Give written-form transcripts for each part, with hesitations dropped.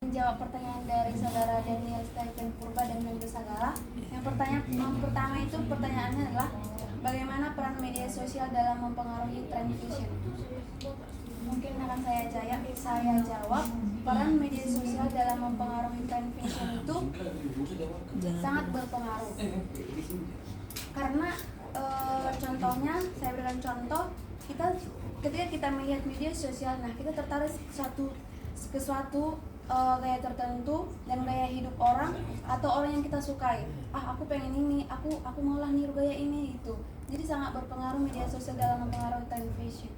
Menjawab pertanyaan dari saudara Daniel Stephen Purba dan Mendo Sagala. Yang pertama itu pertanyaannya adalah bagaimana peran media sosial dalam mempengaruhi tren fashion? Mungkin akan saya jawab, peran media sosial dalam mempengaruhi tren fashion itu sangat berpengaruh. Karena contohnya, saya berikan contoh, ketika kita melihat media sosial, nah kita tertarik ke suatu gaya tertentu dan gaya hidup orang atau orang yang kita sukai. Aku pengen ini, aku maulah niru gaya ini itu. Jadi sangat berpengaruh media sosial dalam mempengaruhi tren fashion.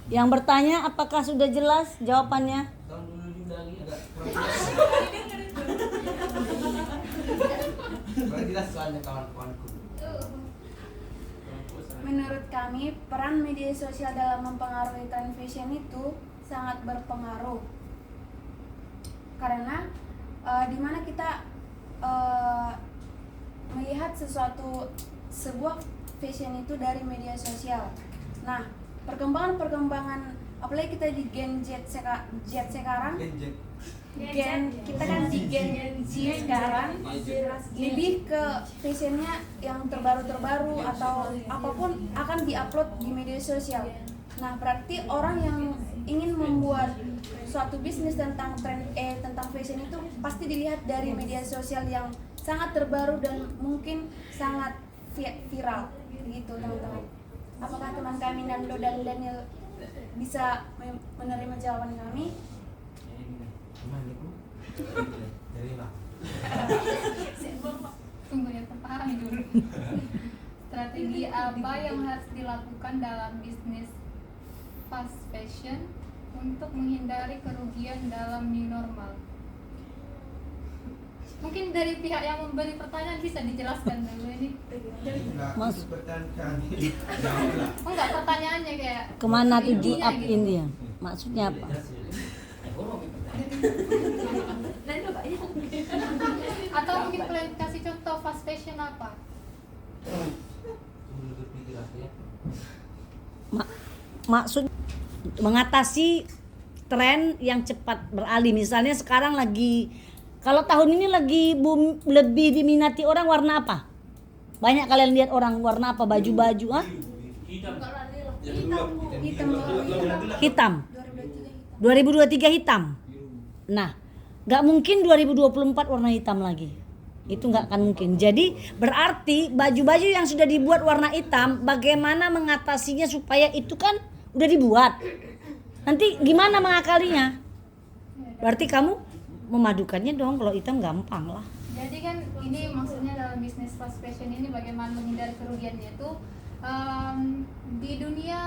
Yang bertanya apakah sudah jelas jawabannya? Jelas soalnya kawan-kawanku. Menurut kami, peran media sosial dalam mempengaruhi tren fashion itu sangat berpengaruh. Karena di mana kita melihat sebuah fashion itu dari media sosial. Nah, perkembangan apalagi kita di Gen Z sekarang. Kita kan di Gen Z sekarang lebih ke fashionnya yang terbaru atau apapun akan diupload di media sosial. Nah, berarti orang yang ingin membuat suatu bisnis tentang tentang fashion itu pasti dilihat dari media sosial yang sangat terbaru dan mungkin sangat viral gitu, teman-teman. Apakah teman kami Nando dan Daniel bisa menerima jawaban kami? Tunggu ya, terpahami dulu. Strategi apa yang harus dilakukan dalam bisnis fast fashion untuk menghindari kerugian dalam new normal? Mungkin dari pihak yang memberi pertanyaan bisa dijelaskan dulu ini. Mas pertanyaan Enggak, pertanyaannya kayak Kemana tuju intinya up gitu. ini ya? Maksudnya apa? Atau mungkin kalian kasih contoh fast fashion apa? Maksud mengatasi tren yang cepat beralih. Misalnya sekarang kalau tahun ini lagi lebih diminati orang warna apa? Banyak kalian lihat orang warna apa? Baju-baju hitam. 2023 hitam. Nah, nggak mungkin 2024 warna hitam lagi. Itu nggak akan mungkin. Jadi berarti baju-baju yang sudah dibuat warna hitam, bagaimana mengatasinya supaya itu kan udah dibuat. Nanti gimana mengakalinya? Berarti kamu memadukannya dong, kalau hitam gampang lah. Jadi kan ini maksudnya dalam bisnis fast fashion ini bagaimana menghindari kerugiannya itu di dunia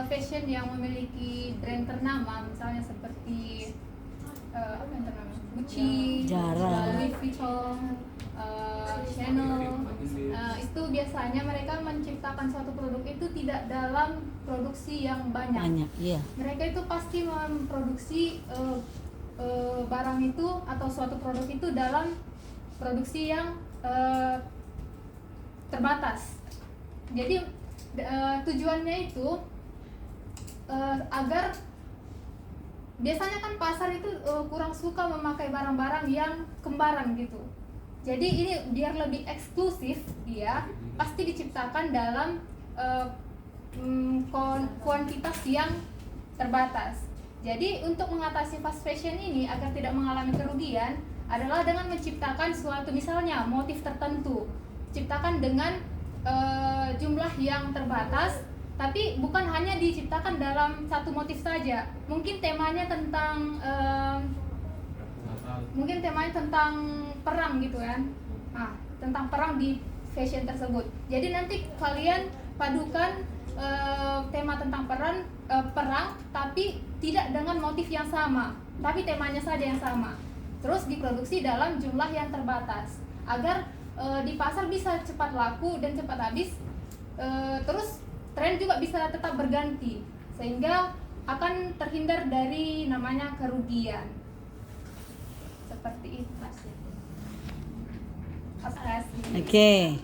fashion yang memiliki brand ternama, misalnya seperti apa yang ternama? Gucci, Zara, Louis Vuitton, Chanel, itu biasanya mereka menciptakan suatu produk itu tidak dalam produksi yang banyak. Iya. Mereka itu pasti memproduksi barang itu atau suatu produk itu dalam produksi yang terbatas. Jadi tujuannya itu agar biasanya kan pasar itu kurang suka memakai barang-barang yang kembaran gitu. Jadi ini biar lebih eksklusif, dia pasti diciptakan dalam kuantitas yang terbatas. Jadi untuk mengatasi fast fashion ini agar tidak mengalami kerugian adalah dengan menciptakan suatu misalnya motif tertentu, ciptakan dengan jumlah yang terbatas, tapi bukan hanya diciptakan dalam satu motif saja. Mungkin temanya tentang perang gitu kan. Nah, tentang perang di fashion tersebut. Jadi nanti kalian padukan tema tentang perang tapi tidak dengan motif yang sama, tapi temanya saja yang sama. Terus diproduksi dalam jumlah yang terbatas agar di pasar bisa cepat laku dan cepat habis. Terus tren juga bisa tetap berganti sehingga akan terhindar dari namanya kerugian. Seperti itu. Oke.